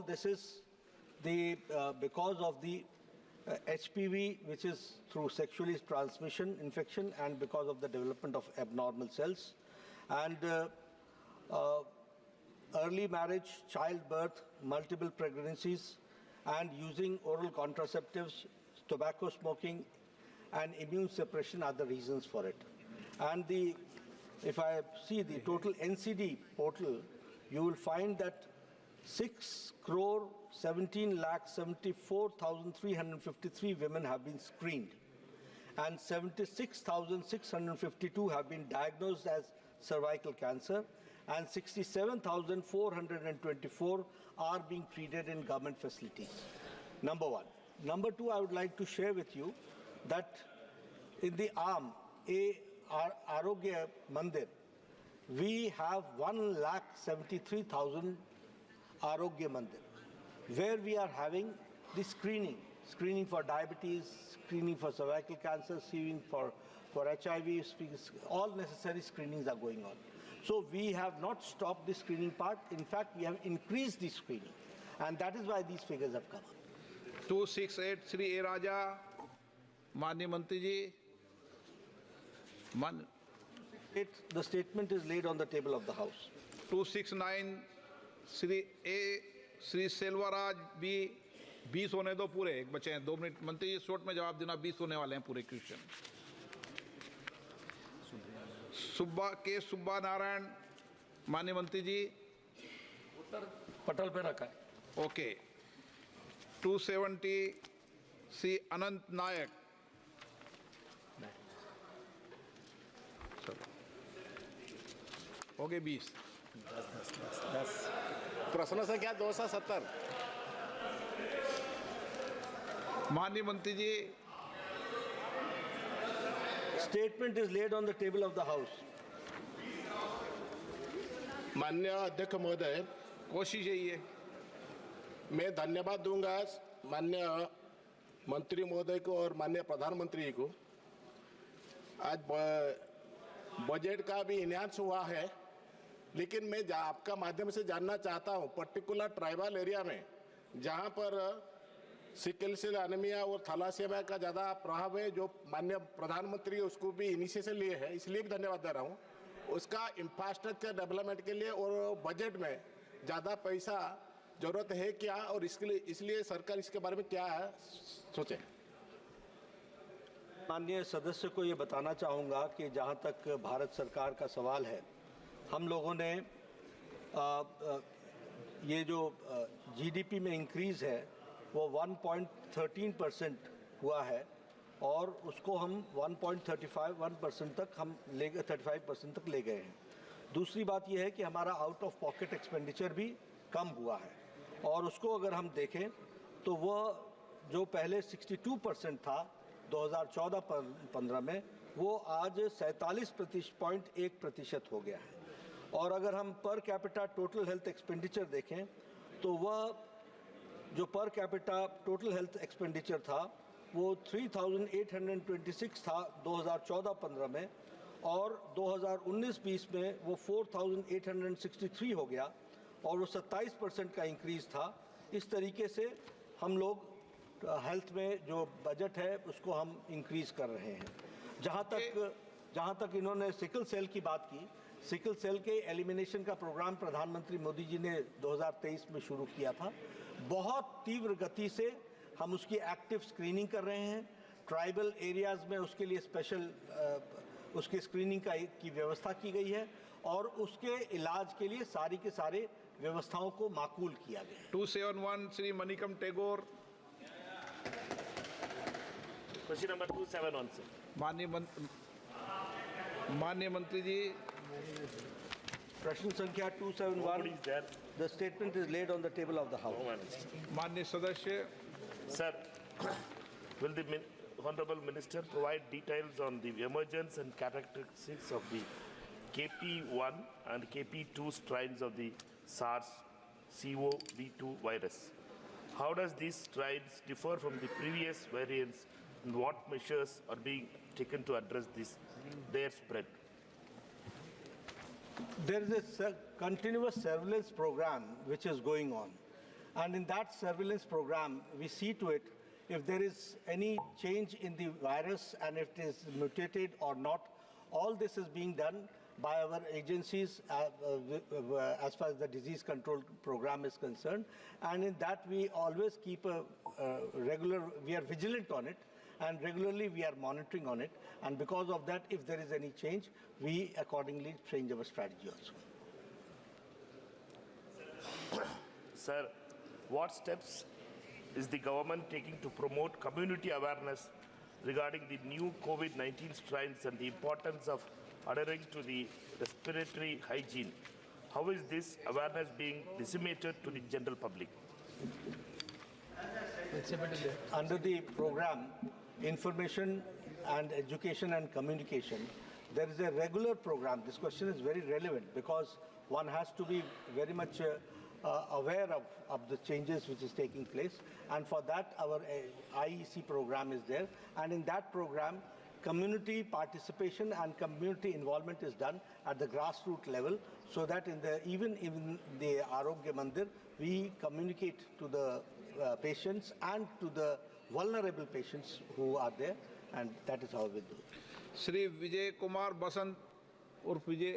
this is because of the HPV, which is through sexually transmission infection, and because of the development of abnormal cells, and early marriage, childbirth, multiple pregnancies, and using oral contraceptives, tobacco smoking, and immune suppression are the reasons for it. And if I see the total NCD portal, you will find that 6,17,74,353 women have been screened, and 76,652 have been diagnosed as cervical cancer, and 67,424 are being treated in government facilities. Number one. Number two, I would like to share with you that in the Arogya Mandir, we have 1,73,000 Arogya Mandir, where we are having the screening for diabetes, screening for cervical cancer, screening for HIV, all necessary screenings are going on. So we have not stopped the screening part. In fact, we have increased the screening, and that is why these figures have come up. 268 Shri A. Raja, Manya Mantri ji. The statement is laid on the table of the House. 269 Shri Selvaraj B. 20 होने दो पूरे, एक बचे हैं 2 minute. मंत्री जी short में जवाब देना, 20 होने वाले हैं पूरे क्वेश्चन। सुब्बा नारायण, माननीय मंत्री जी। उत्तर पटल पे रखा है। ओके। 270 श्री अनंत नायक। हो गए 20। 10 प्रश्न संख्या 270। माननीय मंत्री जी। Statement is laid on the table of the House. माननीय अध्यक्ष महोदय, कोशिश यही है। मैं धन्यवाद दूंगा माननीय मंत्री महोदय को और माननीय प्रधानमंत्री को। आज बजट का भी इन्हांस हुआ है, लेकिन मैं आपका माध्यम से जानना चाहता हूं, पर्टिकुलर ट्राइबल एरिया में जहां पर सिकल सेल एनीमिया और थैलासेमिया का ज़्यादा प्रभाव है, जो माननीय प्रधानमंत्री उसको भी इनिशिएशन लिए है, इसलिए भी धन्यवाद दे रहा हूं। उसका इंफ्रास्ट्रक्चर डेवलपमेंट के लिए और बजट में ज़्यादा पैसा जरूरत है क्या, और इसलिए सरकार इसके बारे में क्या सोचे। माननीय सदस्य को ये बताना चाहूँगा कि जहाँ तक भारत सरकार का सवाल है, हम लोगों ने ये जो जीडीपी में इंक्रीज़ है वो 1.13% हुआ है, और उसको हम 1.35% तक हम 35% तक ले गए हैं। दूसरी बात यह है कि हमारा आउट ऑफ पॉकेट एक्सपेंडिचर भी कम हुआ है, और उसको अगर हम देखें तो वह जो पहले 62% था 2014-15 में, वो आज 47.1% हो गया है। और अगर हम per capita total health expenditure देखें तो वह जो per capita total health expenditure था वो 3,826 था 2014-15 में, और 2019-20 में वो 4,863 हो गया, और वो 27% का इंक्रीज़ था। इस तरीके से हम लोग हेल्थ में जो बजट है उसको हम इंक्रीज़ कर रहे हैं। जहाँ तक इन्होंने सिकल सेल की बात की, सिकल सेल के एलिमिनेशन का प्रोग्राम प्रधानमंत्री मोदी जी ने 2023 में शुरू किया था। बहुत तीव्र गति से हम उसकी एक्टिव स्क्रीनिंग कर रहे हैं। ट्राइबल एरियाज़ में उसके लिए स्पेशल उसकी स्क्रीनिंग की व्यवस्था की गई है, और उसके इलाज के लिए सारी के सारे व्यवस्थाओं को माकूल किया गया है। 271 Shri Manickam Tagore. Question number 271 sir. माननीय मंत्री जी। प्रश्न संख्या 271। The statement is laid on the table of the House. माननीय सदस्य। Sir, will the Honorable Minister provide details on the emergence and characteristics of the KP1 and KP2 strains of the SARS-CoV-2 virus? How does these strains differ from the previous variants, and what measures are being taken to address their spread? There is a continuous surveillance program which is going on, And in that surveillance program, we see to it if there is any change in the virus and if it is mutated or not. All this is being done by our agencies as far as the disease control program is concerned. And in that, we always keep a we are vigilant on it, and regularly we are monitoring on it. And because of that, if there is any change, we accordingly change our strategy also. Sir, what steps is the government taking to promote community awareness regarding the new COVID-19 strains and the importance of adhering to the respiratory hygiene? How is this awareness being disseminated to the general public? Under the program, information and education and communication, there is a regular program. This question is very relevant because one has to be very much aware of the changes which is taking place. And for that, our IEC program is there. And in that program, community participation and community involvement is done at the grassroots level, so that even in the Arogya Mandir, we communicate to the patients and to the vulnerable patients who are there, and that is how we do it. Shri Vijay Kumar बसंत उर्फ विजय